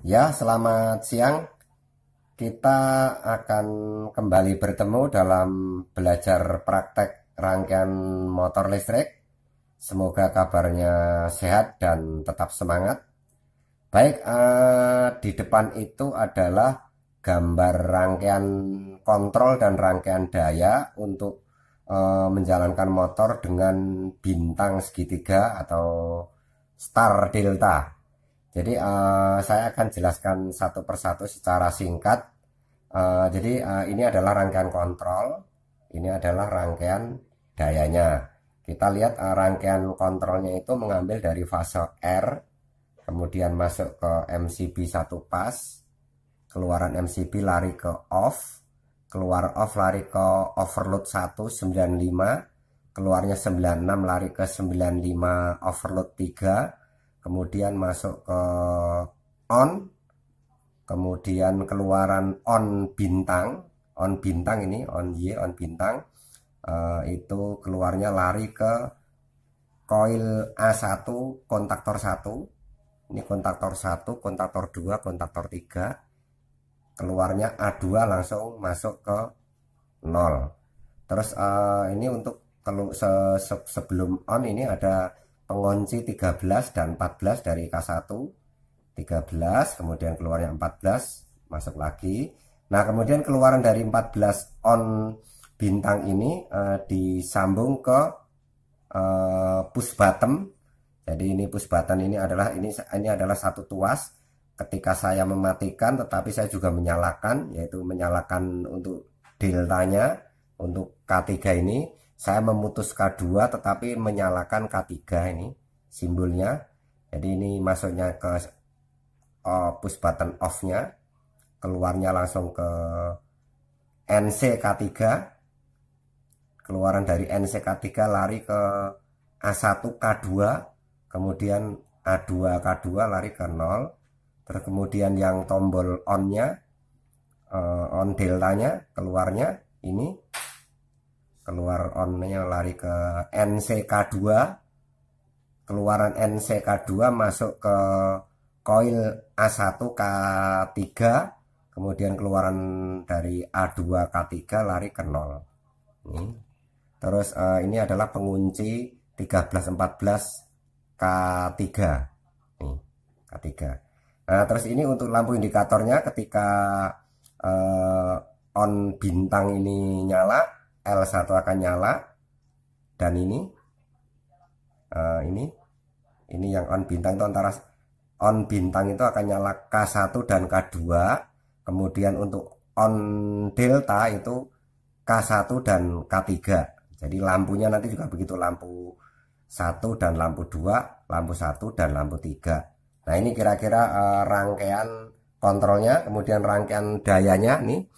Ya, selamat siang. Kita akan kembali bertemu dalam belajar praktek rangkaian motor listrik. Semoga kabarnya sehat dan tetap semangat. Baik, di depan itu adalah gambar rangkaian kontrol dan rangkaian daya untuk menjalankan motor dengan bintang segitiga atau star delta. Jadi saya akan jelaskan satu persatu secara singkat. Jadi ini adalah rangkaian kontrol, ini adalah rangkaian dayanya. Kita lihat rangkaian kontrolnya itu mengambil dari fase R, kemudian masuk ke MCB 1 pas, keluaran MCB lari ke off, keluar off lari ke overload 195, keluarnya 96 lari ke 95 overload 3, kemudian masuk ke on, kemudian keluaran on bintang ini on Y, on bintang, itu keluarnya lari ke koil A1 kontaktor 1, ini kontaktor 1, kontaktor 2, kontaktor 3, keluarnya A2 langsung masuk ke 0. Terus ini untuk sebelum on ini ada pengunci 13 dan 14 dari K1, 13, kemudian keluarnya 14 masuk lagi. Nah, kemudian keluaran dari 14 on bintang ini disambung ke push button. Jadi ini push button ini adalah satu tuas. Ketika saya mematikan, tetapi saya juga menyalakan, yaitu menyalakan untuk deltanya, untuk K3 ini. Saya memutus K2 tetapi menyalakan K3 ini simbolnya. Jadi ini masuknya ke push button off-nya, keluarnya langsung ke NC K3, keluaran dari NC K3 lari ke A1 K2, kemudian A2 K2 lari ke 0. Terus kemudian yang tombol on-nya, on deltanya, keluarnya ini, keluar on-nya lari ke NCK2, keluaran NCK2 masuk ke koil A1 K3, kemudian keluaran dari A2 K3 lari ke 0. Terus ini adalah pengunci 13-14 K3. K3. Nah, terus ini untuk lampu indikatornya ketika on bintang ini nyala, L1 akan nyala, dan ini yang on bintang itu antara on bintang itu akan nyala K1 dan K2, kemudian untuk on delta itu K1 dan K3. Jadi lampunya nanti juga begitu, lampu 1 dan lampu 2, lampu 1 dan lampu 3. Nah, ini kira-kira rangkaian kontrolnya. Kemudian rangkaian dayanya nih,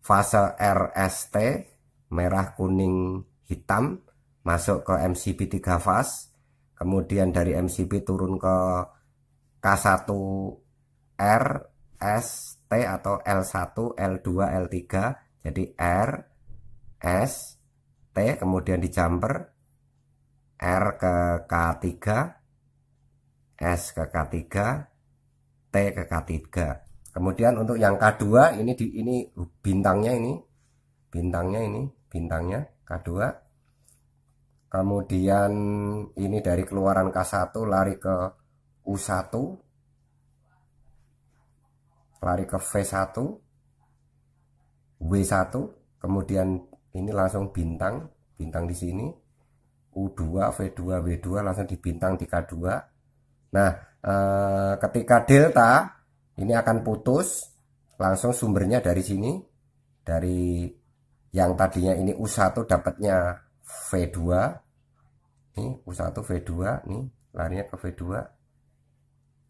fase RST merah kuning hitam masuk ke MCB 3 fase, kemudian dari MCB turun ke K1 R S T atau L1 L2 L3. Jadi R S T, kemudian di jumper R ke K3, S ke K3, T ke K3. Kemudian untuk yang K2 ini bintangnya K2. Kemudian ini dari keluaran K1 lari ke U1, lari ke V1, W1, kemudian ini langsung bintang di sini, U2, V2, W2 langsung di bintang di K2. Nah, ketika delta ini akan putus, langsung sumbernya dari sini, dari yang tadinya ini U1 dapatnya V2, ini U1 V2, nih larinya ke V2,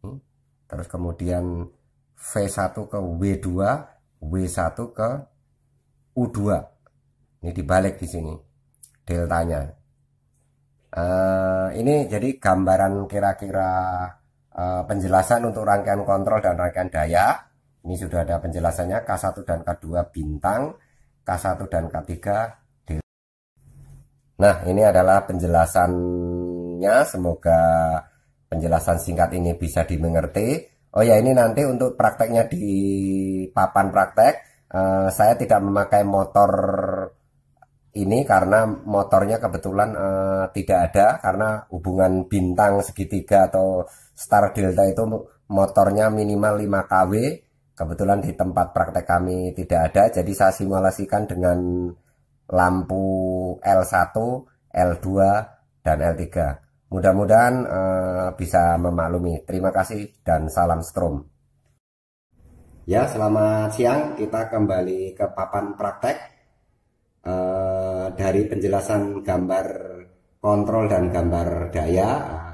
nih. Terus kemudian V1 ke W2, W1 ke U2, ini dibalik di sini deltanya. Ini jadi gambaran kira-kira penjelasan untuk rangkaian kontrol dan rangkaian daya. Ini sudah ada penjelasannya, K1 dan K2 bintang, K1 dan K3 delta. Nah, ini adalah penjelasannya. Semoga penjelasan singkat ini bisa dimengerti. Oh ya, ini nanti untuk prakteknya di papan praktek, saya tidak memakai motor ini karena motornya kebetulan tidak ada, karena hubungan bintang segitiga atau star delta itu motornya minimal 5 kW. Kebetulan di tempat praktek kami tidak ada, jadi saya simulasikan dengan lampu L1, L2, dan L3. Mudah-mudahan bisa memaklumi. Terima kasih dan salam strom. Ya, selamat siang. Kita kembali ke papan praktek. Dari penjelasan gambar kontrol dan gambar daya,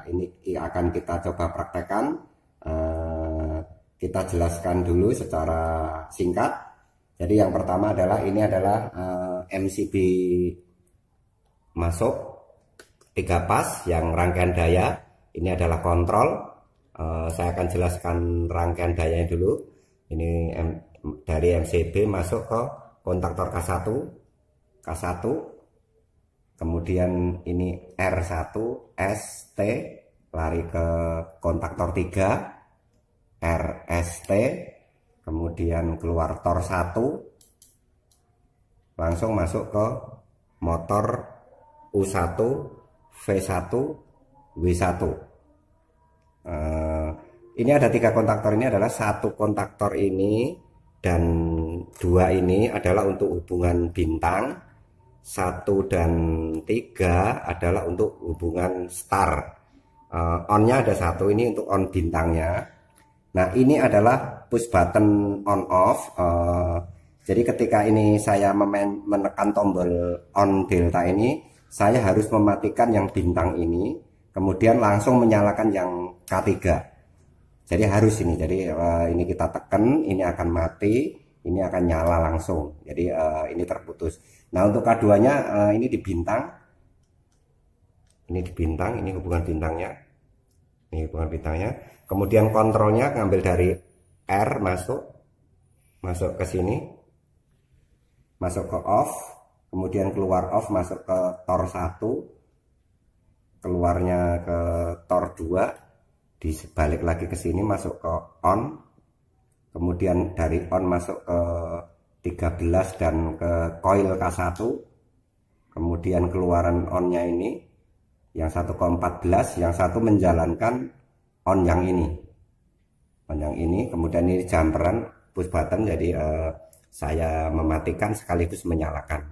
ini akan kita coba praktekkan. Kita jelaskan dulu secara singkat. Jadi yang pertama adalah ini adalah MCB masuk 3 pas yang rangkaian daya. Ini adalah kontrol. Saya akan jelaskan rangkaian dayanya dulu. Ini dari MCB masuk ke kontaktor K1, kemudian ini R1 ST lari ke kontaktor 3 RST, kemudian keluar tor 1 langsung masuk ke motor U1 V1 W1. Ini ada 3 kontaktor. Ini adalah 1 kontaktor ini dan 2 ini adalah untuk hubungan bintang, 1 dan 3 adalah untuk hubungan star. On-nya ada 1, ini untuk on bintangnya. Nah, ini adalah push button on off. Jadi ketika ini saya menekan tombol on delta ini, saya harus mematikan yang bintang ini, kemudian langsung menyalakan yang K3. Jadi harus ini. Jadi ini kita tekan, ini akan mati, ini akan nyala langsung. Jadi ini terputus. Nah, untuk K2-nya ini di bintang. Ini di bintang, ini hubungan bintangnya. Ini hubungan bintangnya. Kemudian kontrolnya ngambil dari R masuk ke sini. Masuk ke off, kemudian keluar off masuk ke tor 1. Keluarnya ke tor 2. Dibalik lagi ke sini masuk ke on, kemudian dari on masuk ke 13 dan ke coil K1, kemudian keluaran onnya ini yang 1 ke 14, yang satu menjalankan on yang ini, kemudian ini jumperan push button. Jadi saya mematikan sekaligus menyalakan.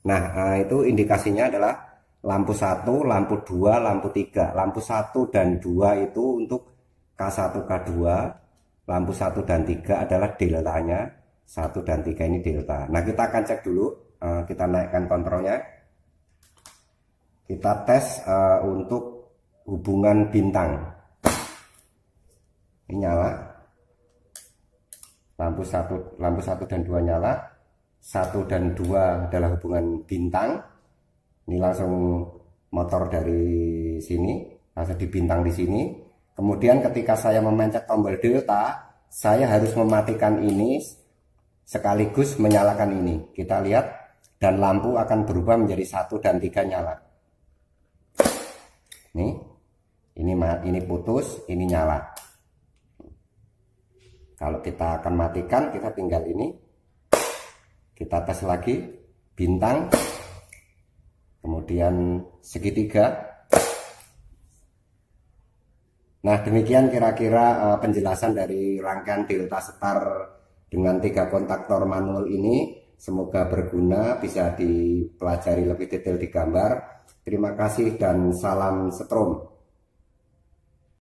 Nah, itu indikasinya adalah lampu 1, lampu 2, lampu 3. Lampu 1 dan 2 itu untuk K1, K2. Lampu 1 dan 3 adalah deltanya. 1 dan 3 ini delta. Nah, kita akan cek dulu. Kita naikkan kontrolnya. Kita tes untuk hubungan bintang. Ini nyala. Lampu 1 dan 2 nyala. 1 dan 2 adalah hubungan bintang. Ini langsung motor dari sini, langsung dibintang di sini. Kemudian ketika saya memencet tombol delta, saya harus mematikan ini sekaligus menyalakan ini. Kita lihat, dan lampu akan berubah menjadi 1 dan 3 nyala. Ini putus, ini nyala. Kalau kita akan matikan, kita tinggal ini. Kita tes lagi, bintang. Kemudian segitiga. Nah, demikian kira-kira penjelasan dari rangkaian delta star dengan 3 kontaktor manual ini. Semoga berguna, bisa dipelajari lebih detail di gambar. Terima kasih dan salam strom.